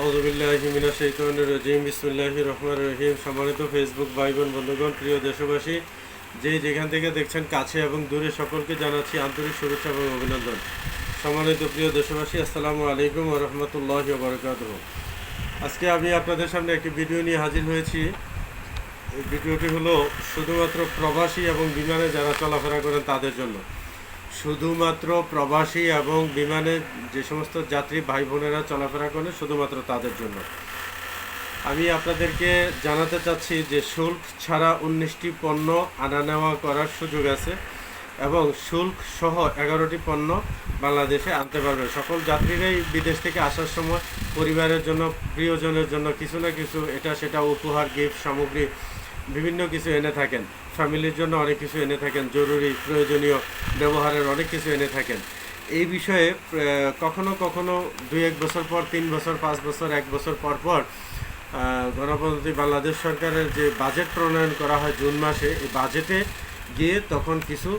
আউযুবিল্লাহি মিনাশ শাইতানির রাজিম বিসমিল্লাহির রহমানির রহিম। সম্মানিত ফেসবুক ভাই বোন বন্ধুগণ, প্রিয় দেশবাসী, যেখান থেকে দেখছেন কাছে এবং দূরে সকলকে জানাচ্ছি আন্তরিক শুভেচ্ছা এবং অভিনন্দন। সম্মানিত প্রিয় দেশবাসী, আসসালামু আলাইকুম ওয়া রাহমাতুল্লাহি ওয়া বারাকাতুহু। আজকে আমি আপনাদের সামনে একটি ভিডিও নিয়ে হাজির হয়েছি। এই ভিডিওটি হলো শুধুমাত্র প্রবাসী এবং বিমানে যারা চলাফেরা করেন তাদের জন্য। শুধুমাত্র প্রবাসী এবং বিমানে যে সমস্ত যাত্রী ভাই বোনেরা চলাফেরা করেন শুধুমাত্র তাদের জন্য আমি আপনাদেরকে জানাতে চাচ্ছি যে শুল্ক ছাড়া 19টি পণ্য আনা নেওয়া করার সুযোগ আছে এবং শুল্ক সহ 11টি পণ্য বাংলাদেশে আনতে পারবে। সকল যাত্রীরাই বিদেশ থেকে আসার সময় পরিবারের জন্য, প্রিয়জনের জন্য কিছু না কিছু এটা সেটা উপহার, গিফট সামগ্রী বিভিন্ন কিছু এনে থাকেন। ফ্যামিলির জন্য অনেক কিছু এনে থাকেন, জরুরি প্রয়োজনীয় ব্যবহারের অনেক কিছু এনে থাকেন। এই বিষয়ে কখনো কখনো 2-1 বছর পর, 3 বছর, 5 বছর, 1 বছর পর পর গণপ্রজাতন্ত্রী বাংলাদেশ সরকারের যে বাজেট প্রণয়ন করা হয় জুন মাসে, এই বাজেটে গিয়ে তখন কিছু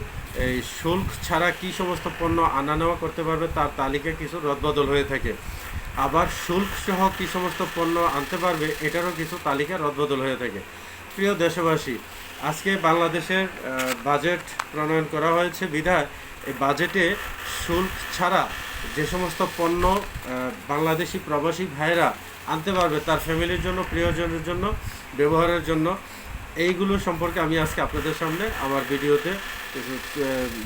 এই শুল্ক ছাড়া কী সমস্ত পণ্য আনা নেওয়া করতে পারবে তার তালিকা কিছু রদবদল হয়ে থাকে। আবার শুল্ক সহ কী সমস্ত পণ্য আনতে পারবে এটারও কিছু তালিকা রদবদল হয়ে থাকে। প্রিয় দেশবাসী, আজকে বাংলাদেশের বাজেট প্রণয়ন করা হয়েছে বিধায় এই বাজেটে শুল্ক ছাড়া যে সমস্ত পণ্য বাংলাদেশি প্রবাসী ভাইরা আনতে পারবে তার ফ্যামিলির জন্য, প্রিয়জনের জন্য, ব্যবহারের জন্য, এইগুলো সম্পর্কে আমি আজকে আপনাদের সামনে আমার ভিডিওতে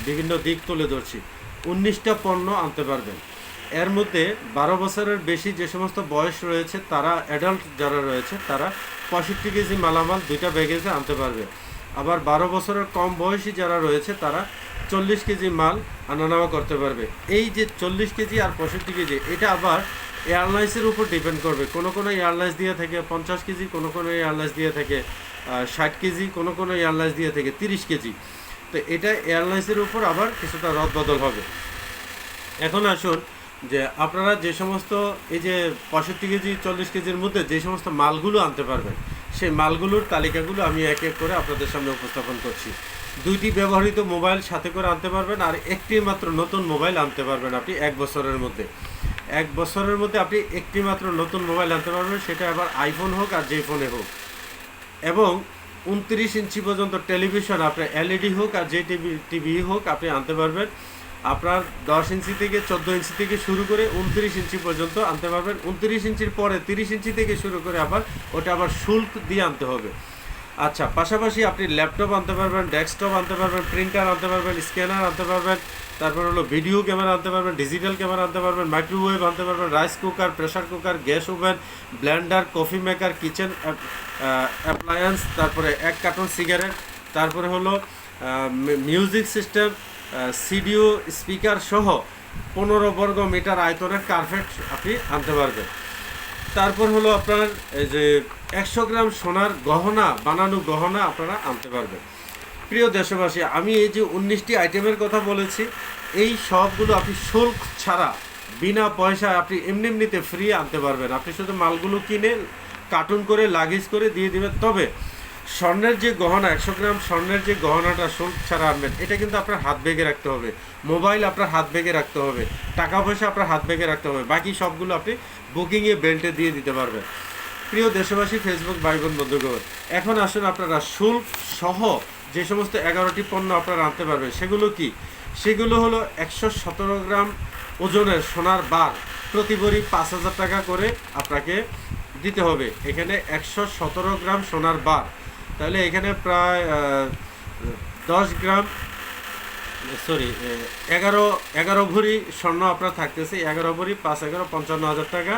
বিভিন্ন দিক তুলে ধরছি। 19টা পণ্য আনতে পারবেন। এর মধ্যে 12 বছরের বেশি যে সমস্ত বয়স রয়েছে তারা, অ্যাডাল্ট যারা রয়েছে তারা 65 কেজি মালামাল 2টা ব্যাগেজে আনতে পারবে। আবার 12 বছরের কম বয়সী যারা রয়েছে তারা 40 কেজি মাল আনা নেওয়া করতে পারবে। এই যে 40 কেজি আর 65 কেজি, এটা আবার এয়ারলাইন্সের উপর ডিপেন্ড করবে। কোনো কোনো এয়ারলাইন্স দিয়ে থাকে 50 কেজি, কোনো কোনো এয়ারলাইন্স দিয়ে থাকে 60 কেজি, কোনো কোনো এয়ারলাইন্স দিয়ে থাকে 30 কেজি। তো এটা এয়ারলাইন্সের উপর আবার কিছুটা রদবদল হবে। এখন আসুন যে আপনারা যে সমস্ত এই যে 65 কেজি 40 কেজির মধ্যে যে সমস্ত মালগুলো আনতে পারবেন সেই মালগুলোর তালিকাগুলো আমি এক এক করে আপনাদের সামনে উপস্থাপন করছি। 2টি ব্যবহৃত মোবাইল সাথে করে আনতে পারবেন আর একটি মাত্র নতুন মোবাইল আনতে পারবেন আপনি 1 বছরের মধ্যে। 1 বছরের মধ্যে আপনি একটি মাত্র নতুন মোবাইল আনতে পারবেন, সেটা আবার আইফোন হোক আর যে ফোনে হোক। এবং 29 ইঞ্চি পর্যন্ত টেলিভিশন, আপনার এলইডি হোক আর যে টিভি হোক আপনি আনতে পারবেন। আপনার 10 ইঞ্চি থেকে 14 ইঞ্চি থেকে শুরু করে 29 ইঞ্চি পর্যন্ত আনতে পারবেন। 29 ইঞ্চির পরে 30 ইঞ্চি থেকে শুরু করে ওটা আবার শুল্ক দিয়ে আনতে হবে। আচ্ছা, পাশাপাশি আপনি ল্যাপটপ আনতে পারবেন, ডেস্কটপ আনতে পারবেন, প্রিন্টার আনতে পারবেন, স্ক্যানার আনতে পারবেন, তারপর হলো ভিডিও ক্যামেরা আনতে পারবেন, ডিজিটাল ক্যামেরা আনতে পারবেন, মাইক্রোওয়েভ আনতে পারবেন, rice cooker, pressure cooker, gas oven, Blender, coffee maker, kitchen appliance, তারপরে 1 কার্টন সিগারেট, তারপরে হলো মিউজিক সিস্টেম, সিডিও স্পিকার সহ 15 বর্গ মিটার আয়তনের কার্পেট আপনি আনতে পারবেন। তারপর হলো আপনার এই যে 100 গ্রাম সোনার গহনা, বানানো গহনা আপনারা আনতে পারবেন। প্রিয় দেশবাসী, আমি এই যে 19টি আইটেমের কথা বলেছি, এই সবগুলো আপনি শুল্ক ছাড়া বিনা পয়সায় আপনি এমনিতে ফ্রি আনতে পারবেন। আপনি শুধু মালগুলো কিনে কার্টুন করে লাগেজ করে দিয়ে দেবেন। তবে স্বর্ণের যে গহনা, 100 গ্রাম স্বর্ণের যে গহনাটা শুল্ক ছাড়া আনবেন, এটা কিন্তু আপনার হাত ব্যাগে রাখতে হবে। মোবাইল আপনার হাত ব্যাগে রাখতে হবে, টাকা পয়সা আপনার হাত ব্যাগে রাখতে হবে, বাকি সবগুলো আপনি বুকিংয়ে বেল্টে দিয়ে দিতে পারবেন। প্রিয় দেশবাসী, ফেসবুক ভাই বোন বন্ধুগণ, এখন আসুন আপনারা শুল্ক সহ যে সমস্ত 11টি পণ্য আপনারা আনতে পারবেন সেগুলো কি? সেগুলো হলো 117 গ্রাম ওজনের সোনার বার, প্রতি ভরি 5,000 টাকা করে আপনাকে দিতে হবে। এখানে 117 গ্রাম সোনার বার, তাহলে এখানে প্রায় 10 গ্রাম, সরি 11 ভরি স্বর্ণ আপনার থাকতেছে। 11 ভরি 5-11 55,000 টাকা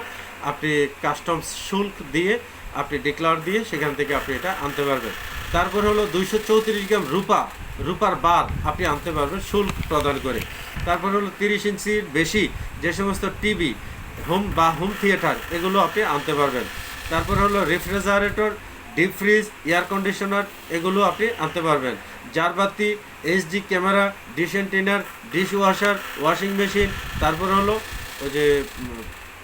আপনি কাস্টমস শুল্ক দিয়ে আপনি ডিক্লার দিয়ে সেখান থেকে আপনি এটা আনতে পারবেন। তারপর হলো 234 গ্রাম রূপার বার আপনি আনতে পারবেন শুল্ক প্রদান করে। তারপর হলো 30 ইঞ্চির বেশি যে সমস্ত টিভি, হোম থিয়েটার, এগুলো আপনি আনতে পারবেন। তারপর হলো refrigerator, deep fridge, air conditioner, এগুলো আপনি আনতে পারবেন। জারবাতি, এইচডি ক্যামেরা, ডিশ এন্টিনার, ডিশ ওয়াশার, ওয়াশিং মেশিন, তারপর হলো ওই যে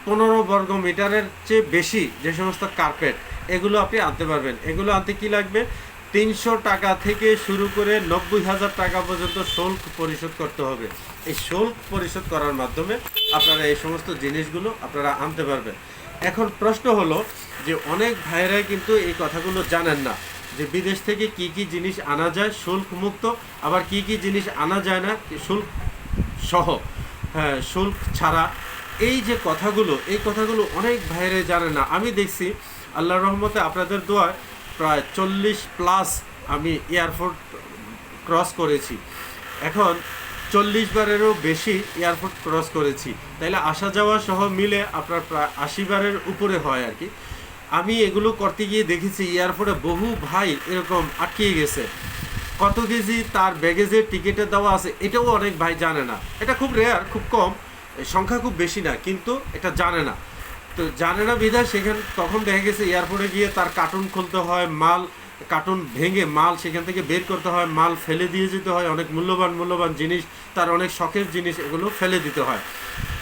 15 বর্গ মিটারের চেয়ে বেশি যে সমস্ত কার্পেট, এগুলো আপনি আনতে পারবেন। এগুলো আনতে কি লাগবে? 300 টাকা থেকে শুরু করে 90,000 টাকা পর্যন্ত শুল্ক পরিশোধ করতে হবে। এই শুল্ক পরিশোধ করার মাধ্যমে আপনারা এই সমস্ত জিনিসগুলো আপনারা আনতে পারবেন। এখন প্রশ্ন হলো যে অনেক ভাইয়েরাই কিন্তু এই কথাগুলো জানেন না যে বিদেশ থেকে কি কি জিনিস আনা যায় শুল্ক মুক্ত, আবার কি কি জিনিস আনা যায় না শুল্ক সহ, হ্যাঁ শুল্ক ছাড়া। এই যে কথাগুলো, এই কথাগুলো অনেক ভাইয়েরাই জানে না। আমি দেখছি আল্লাহর রহমতে আপনাদের দোয়ায় প্রায় 40+ আমি এয়ারপোর্ট ক্রস করেছি। এখন 40 বারেরও বেশি এয়ারপোর্ট ক্রস করেছি, তাইলে আসা যাওয়া সহ মিলে আপনার প্রায় 80 বারের উপরে হয় আর কি। আমি এগুলো করতে গিয়ে দেখেছি এয়ারপোর্টে বহু ভাই এরকম আটকিয়ে গেছে। কত কেজি তার ব্যাগেজের টিকিটে দেওয়া আছে এটাও অনেক ভাই জানে না। এটা খুব রেয়ার, খুব কম, সংখ্যা খুব বেশি না, কিন্তু এটা জানে না। তো জানে না বিধায় সেখানে তখন দেখা গেছে এয়ারপোর্টে গিয়ে তার কার্টুন খুলতে হয়, মাল কার্টুন ভেঙে মাল সেখান থেকে বের করতে হয়, মাল ফেলে দিয়ে যেতে হয়, অনেক মূল্যবান জিনিস, তার অনেক শখের জিনিস এগুলো ফেলে দিতে হয়।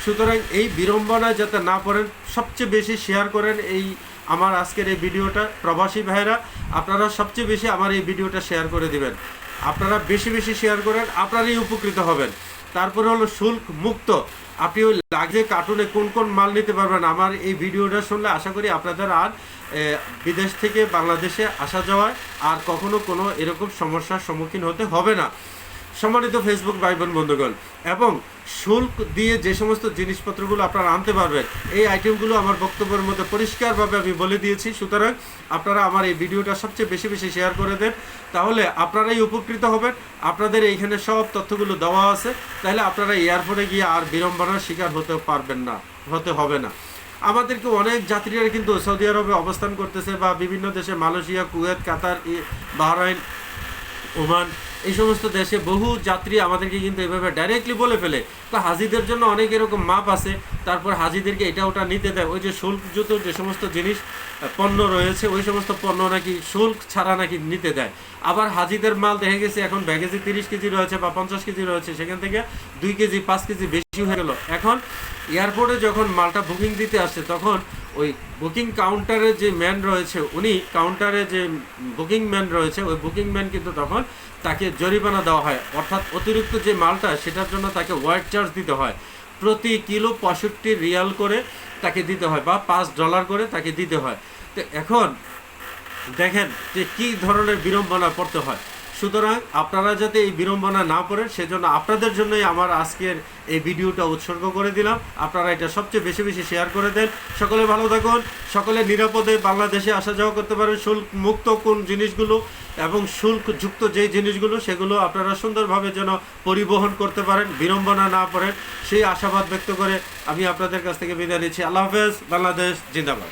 সুতরাং এই বিড়ম্বনায় যাতে না পড়েন, সবচেয়ে বেশি শেয়ার করেন এই আমার আজকের এই ভিডিওটা। প্রবাসী ভাইরা আপনারা সবচেয়ে বেশি আমার এই ভিডিওটা শেয়ার করে দিবেন। আপনারা বেশি বেশি শেয়ার করেন, আপনারাই উপকৃত হবেন। তারপরে হলো শুল্ক মুক্ত, আপনি ওই লাগজে কার্টুনে কোন কোন মাল নিতে পারবেন। আমার এই ভিডিওটা শুনলে আশা করি আপনাদের আর বিদেশ থেকে বাংলাদেশে আসা যাওয়ায় আর কখনো কোনো এরকম সমস্যার সম্মুখীন হতে হবে না। সম্মানিত ফেসবুক ভাই বোন বন্ধুগণ, এবং শুল্ক দিয়ে যে সমস্ত জিনিসপত্রগুলো আপনারা আনতে পারবেন, এই আইটেমগুলো আমার বক্তব্যের মধ্যে পরিষ্কারভাবে আমি বলে দিয়েছি। সুতরাং আপনারা আমার এই ভিডিওটা সবচেয়ে বেশি বেশি শেয়ার করে দেন, তাহলে আপনারাই উপকৃত হবেন। আপনাদের এইখানে সব তথ্যগুলো দেওয়া আছে, তাহলে আপনারা এয়ারপোর্টে গিয়ে আর বিড়ম্বনার শিকার হতে হবে না। আমাদেরকে অনেক যাত্রীরা কিন্তু সৌদি আরবে অবস্থান করতেছে বা বিভিন্ন দেশে, মালয়েশিয়া, কুয়েত, কাতার, বাহরাইন, ওমান, এই সমস্ত দেশে বহু যাত্রী আমাদেরকে কিন্তু এভাবে ডাইরেক্টলি বলে ফেলে। তো হাজিদের জন্য অনেক এরকম মাপ আছে, তারপর হাজিদেরকে এটা ওটা নিতে দেয়। ওই যে শুল্কযুক্ত যে সমস্ত জিনিস পণ্য রয়েছে, ওই সমস্ত পণ্য নাকি শুল্ক ছাড়া নাকি নিতে দেয়। আবার হাজিদের মাল দেখা গেছে এখন ব্যাগেজে 30 কেজি রয়েছে বা 50 কেজি রয়েছে, সেখান থেকে 2 কেজি 5 কেজি বেশি হয়ে গেল। এখন এয়ারপোর্টে যখন মালটা বুকিং দিতে আসছে, তখন ওই বুকিং কাউন্টারে যে ম্যান রয়েছে, উনি কাউন্টারে যে বুকিং ম্যান রয়েছে, ওই বুকিং ম্যান কিন্তু তখন তাকে জরিমানা দেওয়া হয়। অর্থাৎ অতিরিক্ত যে মালটা, সেটার জন্য তাকে ওয়ার্ড চার্জ দিতে হয়। প্রতি কিলো 65 রিয়াল করে তাকে দিতে হয়, বা $5 করে তাকে দিতে হয়। তো এখন দেখেন যে কী ধরনের বিড়ম্বনা পড়তে হয়। সুতরাং আপনারা যাতে এই বিড়ম্বনা না পড়েন, সেজন্য আপনাদের জন্যই আমার আজকের এই ভিডিওটা উৎসর্গ করে দিলাম। আপনারা এটা সবচেয়ে বেশি বেশি শেয়ার করে দেন। সকলে ভালো থাকুন, সকলে নিরাপদে বাংলাদেশে আসা যাওয়া করতে পারেন। শুল্ক মুক্ত কোন জিনিসগুলো এবং শুল্কযুক্ত যেই জিনিসগুলো, সেগুলো আপনারা সুন্দরভাবে যেন পরিবহন করতে পারেন, বিড়ম্বনা না পড়েন, সেই আশাবাদ ব্যক্ত করে আমি আপনাদের কাছ থেকে বিদায় নিচ্ছি। আল্লাহ হাফেজ। বাংলাদেশ জিন্দাবাদ।